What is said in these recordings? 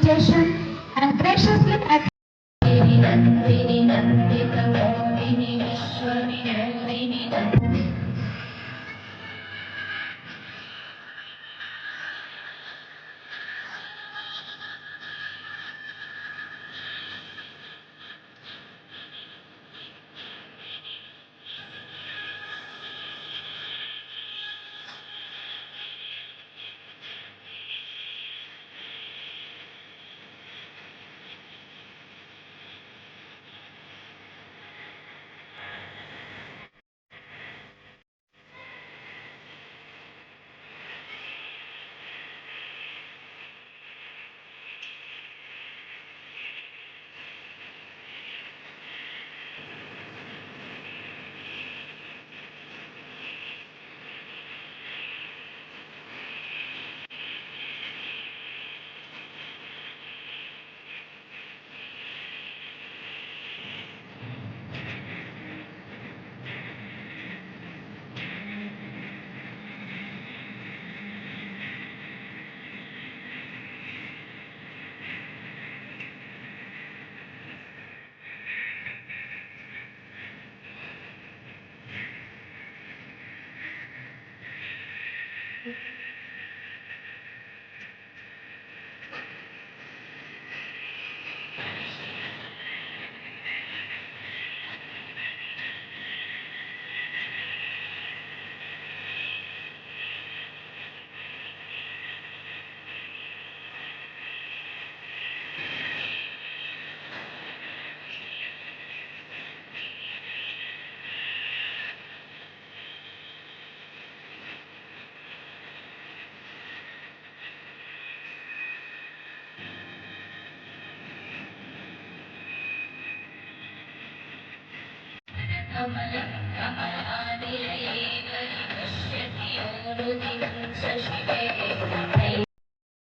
invitation and graciously accepted.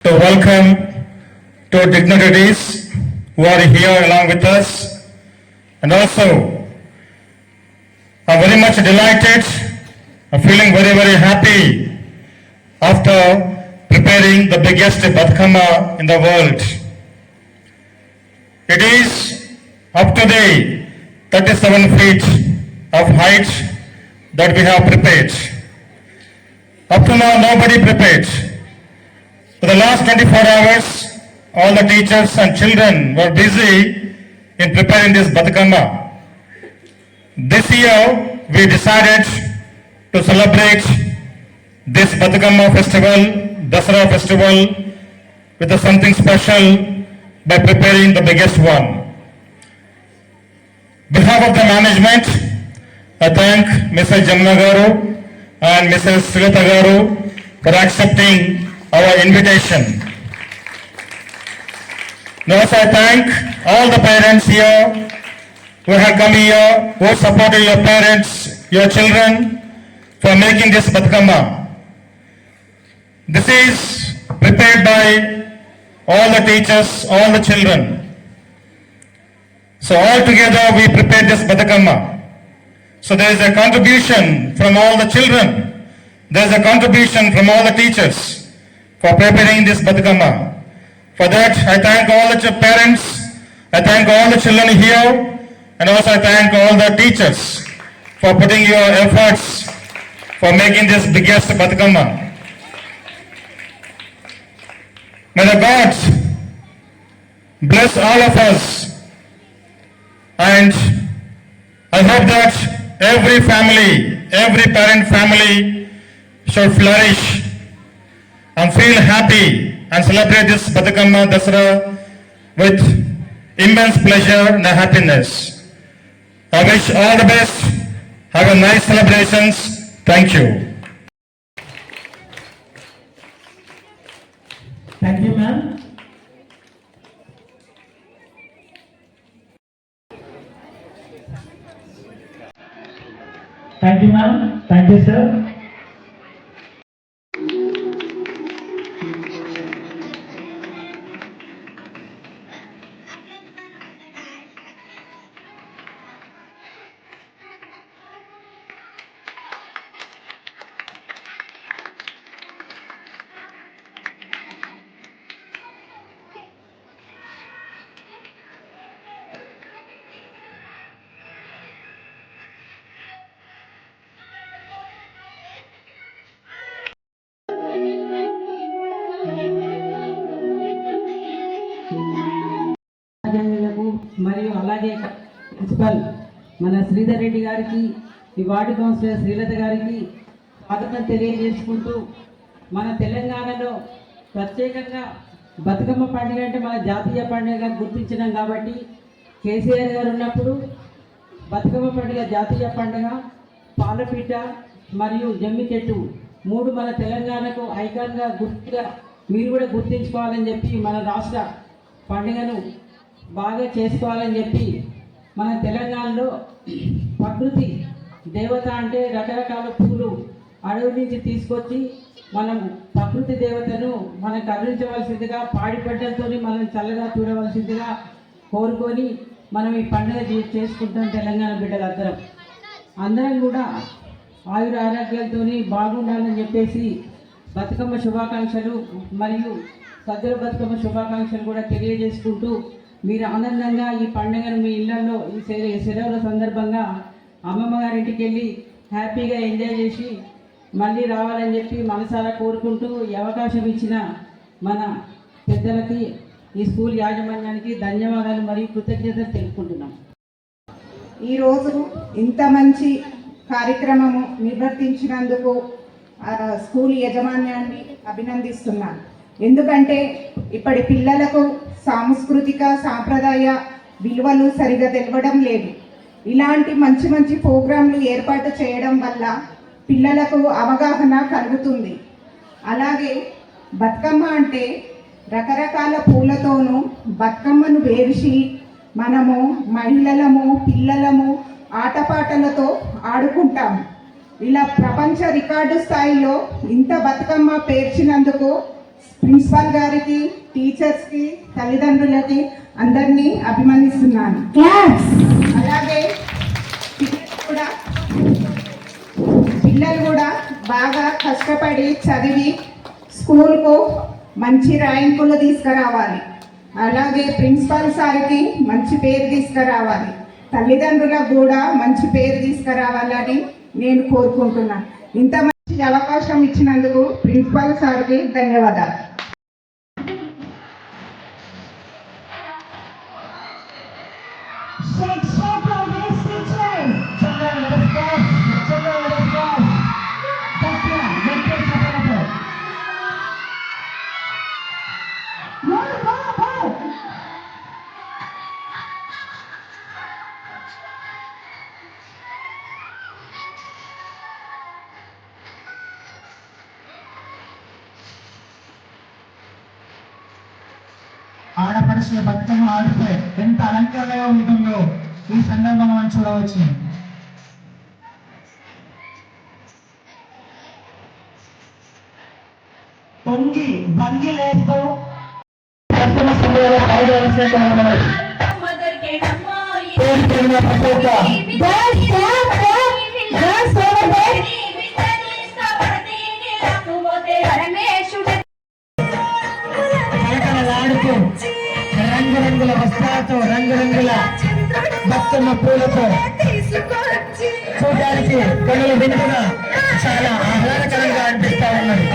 To welcome two dignitaries who are here along with us, and also I'm very much delighted, I'm feeling very very happy after preparing the biggest Batkama in the world. It is up to the 37 feet of height that we have prepared. Up to now nobody prepared. For the last 24 hours, all the teachers and children were busy in preparing this Batkama. This year, we decided to celebrate this Batkama festival, Dasara festival, with something special by preparing the biggest one. On behalf of the management, I thank Mrs. Jamna Garu and Mrs. Sugata Garu for accepting our invitation. Now also I thank all the parents here who have come here, who supported your parents, your children for making this Batkama. This is prepared by all the teachers, all the children. So all together we prepared this Batkama. So there is a contribution from all the children. There is a contribution from all the teachers for preparing this Batkama. For that, I thank all the parents, I thank all the children here, and also I thank all the teachers for putting your efforts for making this biggest Batkama. May the gods bless all of us, and I hope that every family, every parent family should flourish and feel happy and celebrate this Batkama Dasara with immense pleasure and happiness. I wish all the best. Have a nice celebrations. Thank you. Thank you, ma'am. Thank you, ma'am. Thank you, sir. మరియు అలాగే principal మన శ్రీధర్ రెడ్డి గారికి, ఈ ward councillor Srilatha గారికి స్వాగతం తెలియజేసుకుంటూ, మన తెలంగాణలో ప్రత్యేకంగా బతుకమ్మ పండుగ అంటే మన జాతీయ పండుగగా గుర్తించినాం కాబట్టి కేసీఆర్ గారు ఉన్నప్పుడు బతుకమ్మ పండుగ జాతీయ పండుగ, పాలపిట్ట మరియు జమ్మి చెట్టు 3 మన తెలంగాణకు ఐకాన్గా గుర్తుగా మీరు కూడా గుర్తించుకోవాలని చెప్పి మన రాష్ట్ర పండుగను బాగా చేసుకోవాలని చెప్పి మన తెలంగాణలో ప్రకృతి దేవత అంటే రకరకాల పూలు అడవి నుంచి తీసుకొచ్చి మనం ప్రకృతి దేవతను మనం కరుణించవలసిందిగా, పాడి పంటలతో మనం చల్లగా చూడవలసిందిగా కోరుకొని మనం ఈ పండుగ చేసుకుంటాం. తెలంగాణ బిడ్డలందరం అందరం కూడా ఆయుర ఆరోగ్యాలతో బాగుండాలని చెప్పేసి బతుకమ్మ శుభాకాంక్షలు మరియు సద్దుల బతుకమ్మ శుభాకాంక్షలు కూడా తెలియజేసుకుంటూ, మీరు ఆనందంగా ఈ పండుగను మీ ఇళ్లలో ఈ సెలవుల సందర్భంగా అమ్మమ్మ గారింటికి వెళ్ళి హ్యాపీగా ఎంజాయ్ చేసి మళ్ళీ రావాలని చెప్పి మనసారా కోరుకుంటూ, ఈ అవకాశం ఇచ్చిన మన పెద్దలకి, ఈ స్కూల్ యాజమాన్యానికి ధన్యవాదాలు మరియు కృతజ్ఞతలు తెలుపుకుంటున్నాం. ఈరోజు ఇంత మంచి కార్యక్రమము నిర్వర్తించినందుకు స్కూల్ యాజమాన్యాన్ని అభినందిస్తున్నాను. ఎందుకంటే ఇప్పటి పిల్లలకు సాంస్కృతిక సాంప్రదాయ విలువలు సరిగా తెలవడం లేదు. ఇలాంటి మంచి మంచి ప్రోగ్రాంలు ఏర్పాటు చేయడం వల్ల పిల్లలకు అవగాహన కలుగుతుంది. అలాగే బతుకమ్మ అంటే రకరకాల పూలతోనూ బతుకమ్మను వేర్చి మనము మహిళలము, పిల్లలము ఆటపాటలతో ఆడుకుంటాము. ఇలా ప్రపంచ రికార్డు స్థాయిలో ఇంత బతుకమ్మ పేర్చినందుకు ప్రిన్సిపాల్ గారికి, టీచర్స్కి, తల్లిదండ్రులకి అందరినీ అభినందిస్తున్నాను. అలాగే పిల్లలు కూడా బాగా కష్టపడి చదివి స్కూల్కు మంచి ర్యాంకులు తీసుకురావాలి. అలాగే ప్రిన్సిపాల్ సార్కి మంచి పేరు తీసుకురావాలి, తల్లిదండ్రులకు కూడా మంచి పేరు తీసుకురావాలని నేను కోరుకుంటున్నాను. ఇంత మంచి అవకాశం ఇచ్చినందుకు ప్రిన్సిపాల్ సార్కి ధన్యవాదాలు. ఆడపడుచుల బతుకమ్మ ఆడితే ఎంత అలంకరణగా ఉంటుందో ఈ సందర్భంగా మనం చూడవచ్చు. పొంగి భంగి లేస్తూ ఆడుతూ రంగురంగుల వస్త్రాలతో, రంగురంగుల బతుకమ్మ పూలతో చూడడానికి కనుల విందుగా చాలా ఆహ్లాదకరంగా అనిపిస్తా ఉన్నది.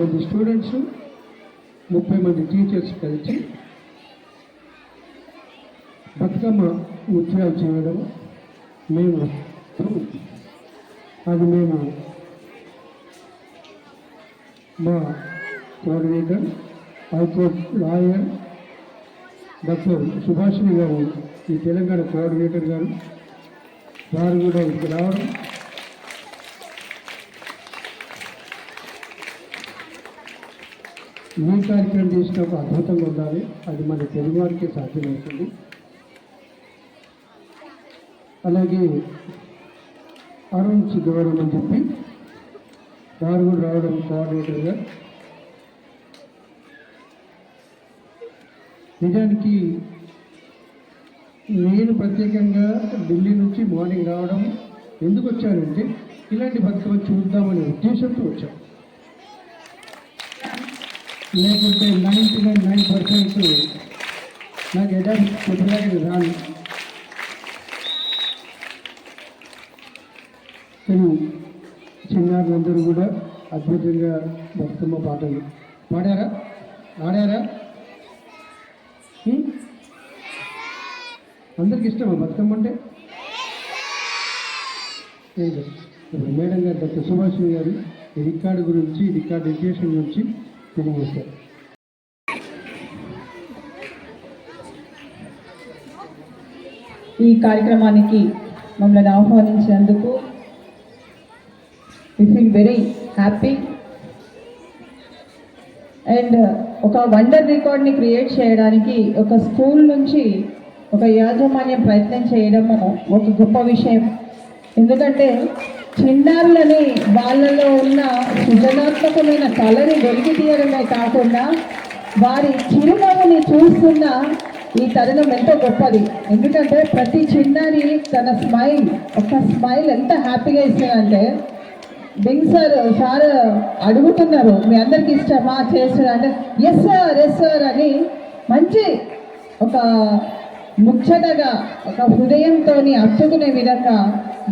మంది స్టూడెంట్స్, 30 మంది టీచర్స్ కలిసి బతుకమ్మ ఉత్సవాలు చేయడం మేము మా coordinator, high court lawyer doctor Subhashini గారు, ఈ తెలంగాణ కోఆర్డినేటర్ గారు వారు కూడా ఇక్కడికి రావడం, ఈ కార్యక్రమం చేసినప్పుడు అద్భుతంగా ఉండాలి. అది మన తెలుగు వారికి సాధ్యమవుతుంది. అలాగే అరుణ్ సిద్ధవరం అని చెప్పి వారు కూడా రావడం కోఆర్డినేటర్గా. నిజానికి నేను ప్రత్యేకంగా ఢిల్లీ నుంచి మార్నింగ్ రావడం ఎందుకు వచ్చానంటే ఇలాంటి బతుకమ్మ చూద్దామనే ఉద్దేశంతో వచ్చాను. లేకుంటే 99% నాకు ఎడారి చెప్పడానికి రాను. కానీ చిన్నారులందరూ కూడా అద్భుతంగా బతుకమ్మ పాటలు పాడారా, ఆడారా? అందరికి ఇష్టమా బతుకమ్మ అంటే? ఇప్పుడు మేడం గారు డాక్టర్ సుభాషిణి గారు ఈ రికార్డు గురించి, రికార్డు ఎడ్యుకేషన్ గురించి తెలియజేస్తారు. ఈ కార్యక్రమానికి మమ్మల్ని ఆహ్వానించినందుకు we feel very happy. And ఒక వండర్ రికార్డ్ని క్రియేట్ చేయడానికి ఒక స్కూల్ నుంచి ఒక యాజమాన్యం ప్రయత్నం చేయడము ఒక గొప్ప విషయం. ఎందుకంటే చిన్నారులని వాళ్ళలో ఉన్న సృజనాత్మకమైన కళని వెలికి తీయడమే కాకుండా వారి చిరునవ్వుని చూస్తున్న ఈ తరుణం ఎంతో గొప్పది. ఎందుకంటే ప్రతి చిన్నారి తన ఒక స్మైల్ ఎంత హ్యాపీగా ఇస్తుందంటే, బింగ్ సార్ అడుగుతున్నారు మీ అందరికి ఇష్టమా చేస్తున్నా అంటే ఎస్ సార్ అని మంచి ఒక ముచ్చటగా ఒక హృదయంతో అత్తుకునే విధంగా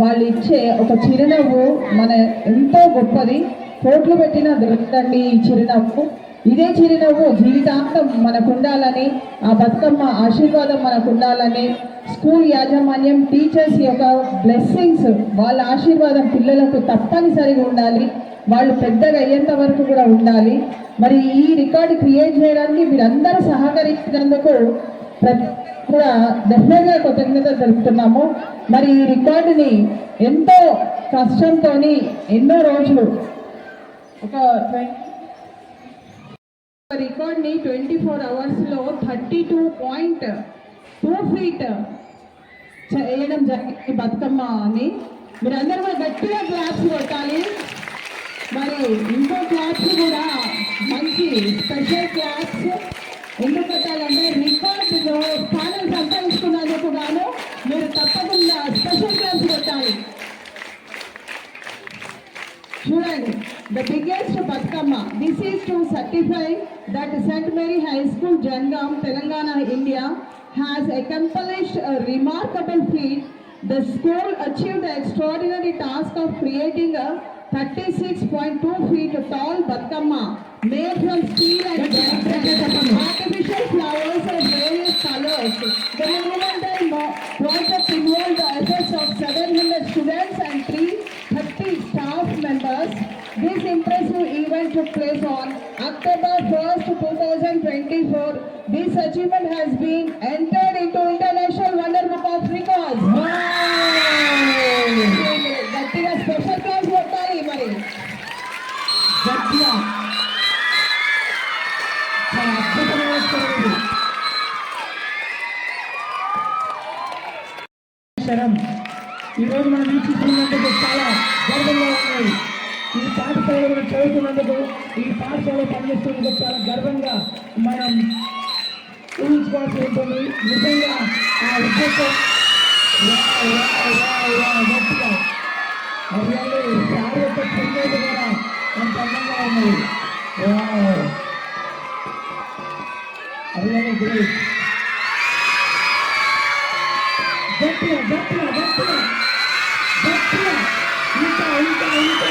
వాళ్ళు ఇచ్చే ఒక చిరునవ్వు మన ఎంతో గొప్పది. కోట్లు పెట్టినా దొరుకుతండి ఈ చిరునవ్వు. ఇదే చిరునవ్వు జీవితాంతం మనకు ఉండాలని, ఆ బతుకమ్మ ఆశీర్వాదం మనకు ఉండాలని స్కూల్ యాజమాన్యం, టీచర్స్ యొక్క బ్లెస్సింగ్స్, వాళ్ళ ఆశీర్వాదం పిల్లలకు తప్పనిసరిగా ఉండాలి. వాళ్ళు పెద్దగా అయ్యేంత వరకు కూడా ఉండాలి. మరి ఈ రికార్డు క్రియేట్ చేయడానికి మీరందరూ సహకరించినందుకు కూడా డెఫినెట్గా కృతజ్ఞత తెలుపుతున్నాము. మరి ఈ రికార్డుని ఎంతో కష్టంతో ఎన్నో రోజులు ఒక రికార్డ్ని 24 అవర్స్లో 32.2 feet చేయడం జరిగింది బతుకమ్మ అని. మీరందరూ కూడా గట్టిగా క్లాప్స్ కొట్టాలి. మరి ఇంకో క్లాప్స్ కూడా మంచి స్పెషల్ క్లాప్స్ ఎందుకు పెట్టాలంటే రికార్డులో స్థానం సంపాదించుకున్నందుకు గాను మీరు తప్పకుండా స్పెషల్ క్లాప్స్ కొట్టాలి. చూడండి, the biggest Batkama. This is to certify that St. Mary High School, Jangam, Telangana, India has accomplished a remarkable feat. The school achieved the extraordinary task of creating a 36.2 feet tall Batkama made from steel and artificial flowers of various colors. The monumental project involved the efforts of 700 students and 330 staff members. This impressive event took place on October 1st, 2024. This achievement has been entered into International Wonder Book of Records. గట్టిగా special class కొట్టాలి. మరి గట్టిగా చాలా అద్భుతంగా వస్తుంది. ఈరోజు మనం వీక్షిస్తున్నందుకు చాలా గర్వంగా ఉన్నాయి. ఈ పాఠశాలలో చదువుతున్నందుకు, ఈ పాఠశాలలో పనిచేస్తున్నందుకు చాలా గర్వంగా మనం ఊహించుకోవాల్సి ఉంటుంది. నిజంగా ఆ ఉద్దేశం గట్టిగా అయ్యాలి. సార్ యొక్క సందేశం కూడా అంత అందంగా ఉన్నది. అయ్యాలి గ్రేట్. గట్టిగా గట్టిగా గట్టిగా గట్టిగా ఇంకా ఇంకా ఇంకా